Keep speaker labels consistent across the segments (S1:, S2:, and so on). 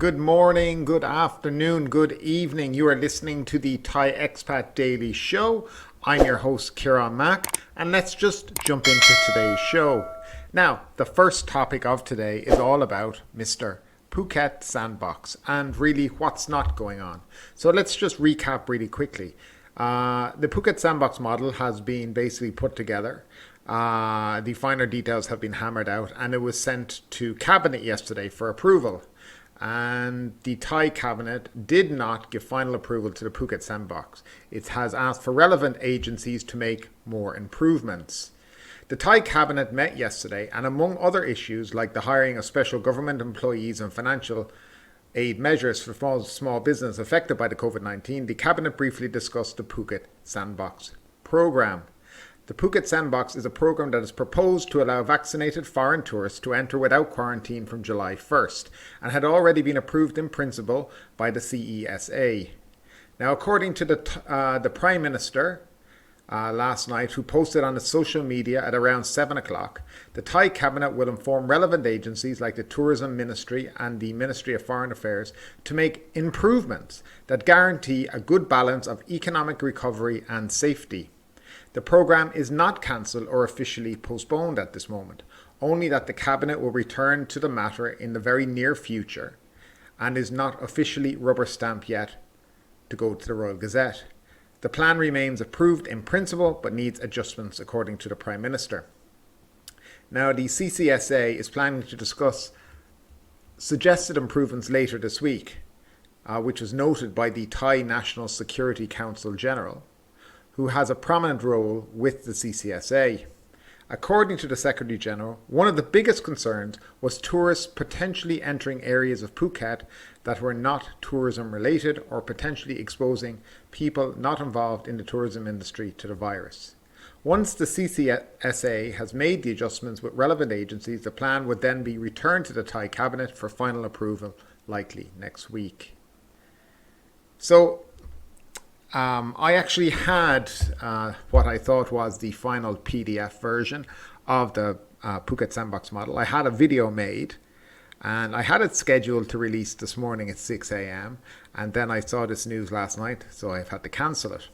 S1: Good morning, good afternoon, good evening. You are listening to the Thai Expat Daily Show. I'm your host, Kieran Mack, and let's just jump into today's show. Now, the first topic of today is all about Mr. Phuket Sandbox and really what's not going on. So let's just recap really quickly. The Phuket Sandbox model has been basically put together. The finer details have been hammered out, and it was sent to Cabinet yesterday for approval. And the Thai Cabinet did not give final approval to the Phuket Sandbox. It has asked for relevant agencies to make more improvements. The Thai Cabinet met yesterday, and among other issues like the hiring of special government employees and financial aid measures for small business affected by the COVID-19, the Cabinet briefly discussed the Phuket Sandbox program. The Phuket Sandbox is a program that is proposed to allow vaccinated foreign tourists to enter without quarantine from July 1st and had already been approved in principle by the CESA. Now, according to the Prime Minister last night, who posted on his social media at around 7 o'clock, the Thai Cabinet will inform relevant agencies like the Tourism Ministry and the Ministry of Foreign Affairs to make improvements that guarantee a good balance of economic recovery and safety. The program is not cancelled or officially postponed at this moment, only that the Cabinet will return to the matter in the very near future and is not officially rubber stamped yet to go to the Royal Gazette. The plan remains approved in principle but needs adjustments according to the Prime Minister. Now, the CCSA is planning to discuss suggested improvements later this week, which was noted by the Thai National Security Council General, who has a prominent role with the CCSA. According to the Secretary General, one of the biggest concerns was tourists potentially entering areas of Phuket that were not tourism related or potentially exposing people not involved in the tourism industry to the virus. Once the CCSA has made the adjustments with relevant agencies, the plan would then be returned to the Thai Cabinet for final approval, likely next week. So, I actually had what I thought was the final PDF version of the Phuket Sandbox model. I had a video made and I had it scheduled to release this morning at 6 a.m. and then I saw this news last night, so I've had to cancel it.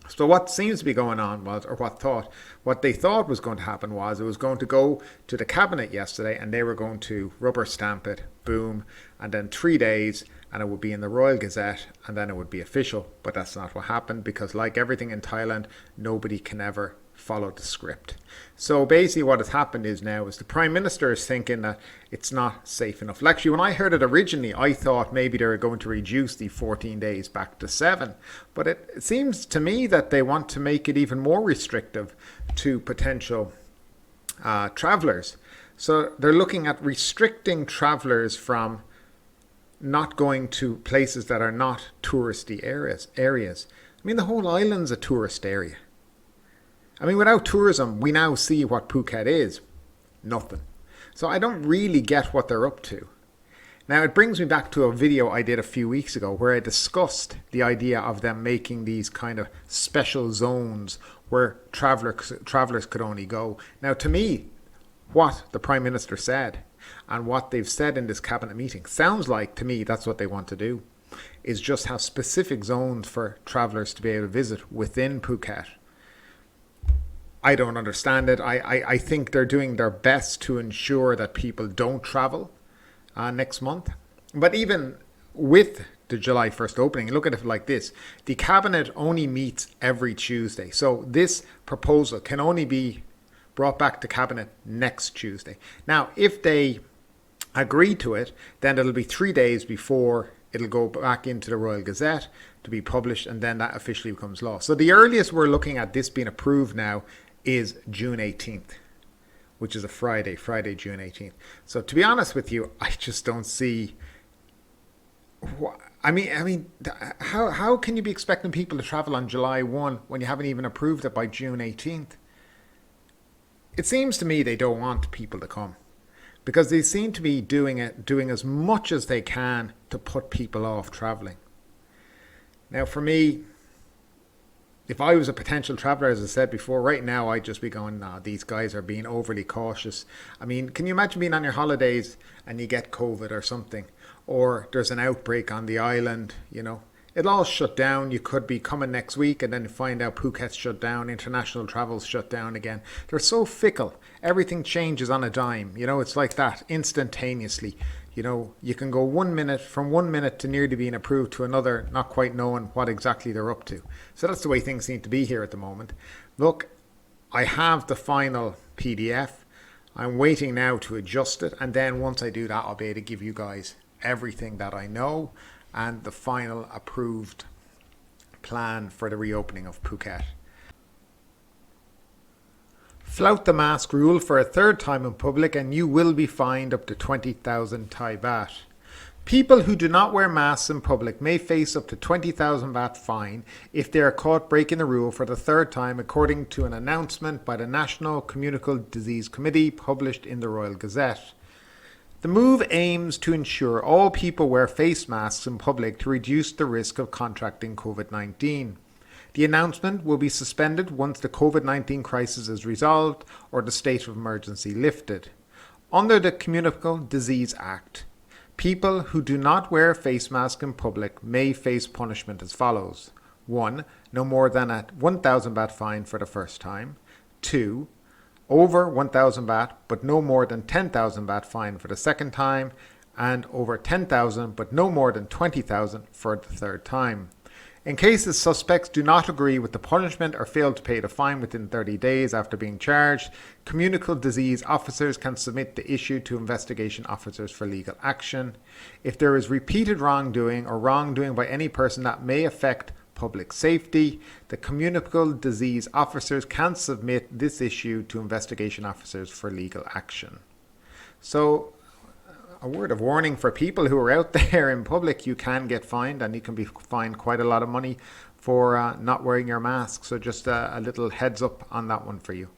S1: So what seems to be going on was, or what they thought was going to happen was it was going to go to the Cabinet yesterday and they were going to rubber stamp it, boom, and then 3 days and it would be in the Royal Gazette and then it would be official. But that's not what happened because, like everything in Thailand, nobody can ever follow the script. So basically what has happened is now is the Prime Minister is thinking that it's not safe enough. Actually, when I heard it originally, I thought maybe they were going to reduce the 14 days back to 7. But it seems to me that they want to make it even more restrictive to potential travellers. So they're looking at restricting travellers from not going to places that are not touristy areas. I mean, the whole island's a tourist area. I mean, without tourism, we now see what Phuket is. Nothing. So I don't really get what they're up to. Now, it brings me back to a video I did a few weeks ago where I discussed the idea of them making these kind of special zones where travellers could only go. Now, to me, what the Prime Minister said and what they've said in this Cabinet meeting sounds like, to me, that's what they want to do, is just have specific zones for travellers to be able to visit within Phuket. I don't understand it. I think they're doing their best to ensure that people don't travel next month. But even with the July 1st opening, look at it like this. The Cabinet only meets every Tuesday. So this proposal can only be brought back to Cabinet next Tuesday. Now, if they agree to it, then it'll be 3 days before it'll go back into the Royal Gazette to be published, and then that officially becomes law. So the earliest we're looking at this being approved now is June 18th, which is a Friday, June 18th. So to be honest with you, I just don't see. How can you be expecting people to travel on July 1 when you haven't even approved it by June 18th? It seems to me they don't want people to come because they seem to be doing as much as they can to put people off traveling. Now, for me, if I was a potential traveler, as I said before, right now I'd just be going, nah, these guys are being overly cautious. I mean, can you imagine being on your holidays and you get COVID or something? Or there's an outbreak on the island, you know? It'll all shut down. You could be coming next week and then you find out Phuket's shut down, international travel's shut down again. They're so fickle. Everything changes on a dime. You know, it's like that instantaneously. You know, you can go 1 minute from 1 minute to nearly being approved to another, not quite knowing what exactly they're up to. So that's the way things seem to be here at the moment. Look, I have the final PDF. I'm waiting now to adjust it. And then once I do that, I'll be able to give you guys everything that I know and the final approved plan for the reopening of Phuket. Flout the mask rule for a third time in public and you will be fined up to 20,000 Thai baht. People who do not wear masks in public may face up to 20,000 baht fine if they are caught breaking the rule for the third time, according to an announcement by the National Communicable Disease Committee published in the Royal Gazette. The move aims to ensure all people wear face masks in public to reduce the risk of contracting COVID-19. The announcement will be suspended once the COVID-19 crisis is resolved or the state of emergency lifted. Under the Communicable Disease Act, people who do not wear a face mask in public may face punishment as follows. 1. No more than a 1,000 baht fine for the first time. 2. Over 1,000 baht but no more than 10,000 baht fine for the second time. And over 10,000 but no more than 20,000 for the third time. In cases suspects do not agree with the punishment or fail to pay the fine within 30 days after being charged, communicable disease officers can submit the issue to investigation officers for legal action. If there is repeated wrongdoing or wrongdoing by any person that may affect public safety, the communicable disease officers can submit this issue to investigation officers for legal action. So, a word of warning for people who are out there in public, you can get fined and you can be fined quite a lot of money for not wearing your mask. So just a little heads up on that one for you.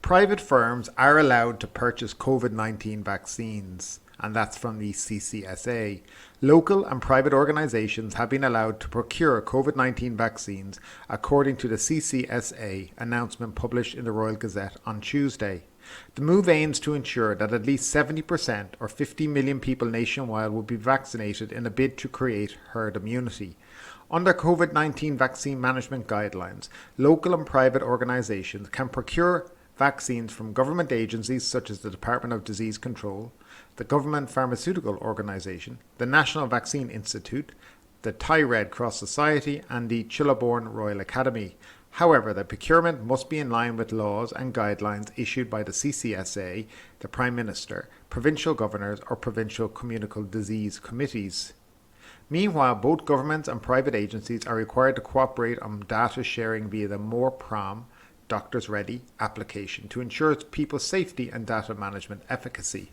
S1: Private firms are allowed to purchase COVID-19 vaccines, and that's from the CCSA. Local and private organizations have been allowed to procure COVID-19 vaccines according to the CCSA announcement published in the Royal Gazette on Tuesday. The move aims to ensure that at least 70% or 50 million people nationwide will be vaccinated in a bid to create herd immunity. Under COVID-19 vaccine management guidelines, local and private organizations can procure vaccines from government agencies such as the Department of Disease Control, the Government Pharmaceutical Organization, the National Vaccine Institute, the Thai Red Cross Society and the Chillabhorn Royal Academy. However, the procurement must be in line with laws and guidelines issued by the CCSA, the Prime Minister, provincial governors or provincial communicable disease committees. Meanwhile, both governments and private agencies are required to cooperate on data sharing via the More Prom Doctors Ready application to ensure people's safety and data management efficacy.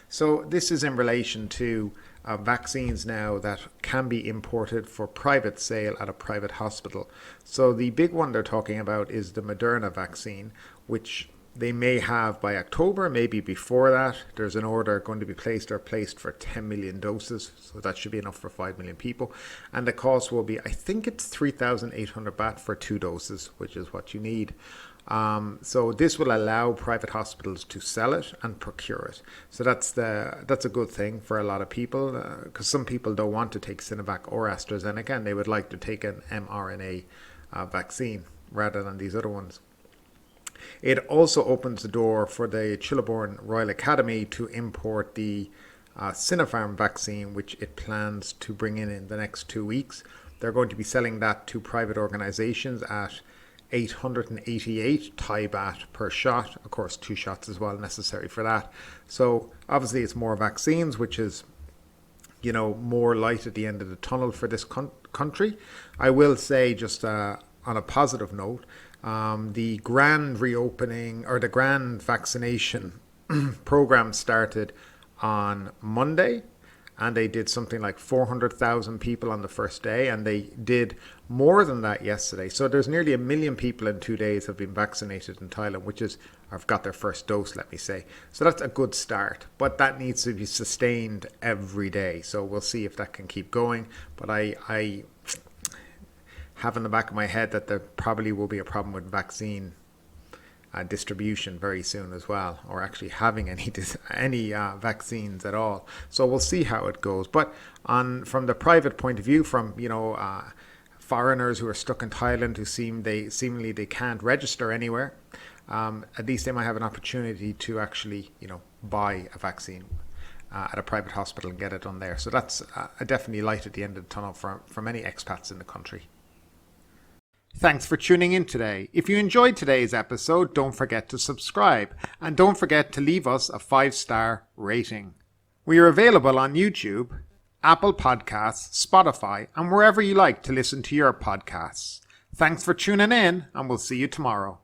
S1: So this is in relation to vaccines now that can be imported for private sale at a private hospital. So the big one they're talking about is the Moderna vaccine, which they may have by October, maybe before that. There's an order going to be placed for 10 million doses, so that should be enough for 5 million people. And the cost will be, I think it's 3,800 baht for 2 doses, which is what you need. So this will allow private hospitals to sell it and procure it. So that's a good thing for a lot of people, because some people don't want to take Sinovac or AstraZeneca, and they would like to take an mRNA vaccine rather than these other ones. It also opens the door for the Chillabhorn Royal Academy to import the Sinopharm vaccine, which it plans to bring in the next 2 weeks. They're going to be selling that to private organizations at 888 Thai baht per shot. Of course, 2 shots as well necessary for that. So obviously it's more vaccines, which is, you know, more light at the end of the tunnel for this country. I will say, just on a positive note, the grand reopening or the grand vaccination program started on Monday, and they did something like 400,000 people on the first day, and they did more than that yesterday. So there's nearly 1 million people in 2 days have been vaccinated in Thailand, which is, have got their first dose, let me say. So that's a good start, but that needs to be sustained every day. So we'll see if that can keep going. But have in the back of my head that there probably will be a problem with vaccine distribution very soon as well, or actually having any vaccines at all. So we'll see how it goes. But from the private point of view, from foreigners who are stuck in Thailand who seemingly they can't register anywhere, at least they might have an opportunity to actually buy a vaccine at a private hospital and get it done there. So that's a definitely light at the end of the tunnel for many expats in the country. Thanks for tuning in today. If you enjoyed today's episode, don't forget to subscribe and don't forget to leave us a 5-star rating. We are available on YouTube, Apple Podcasts, Spotify, and wherever you like to listen to your podcasts. Thanks for tuning in, and we'll see you tomorrow.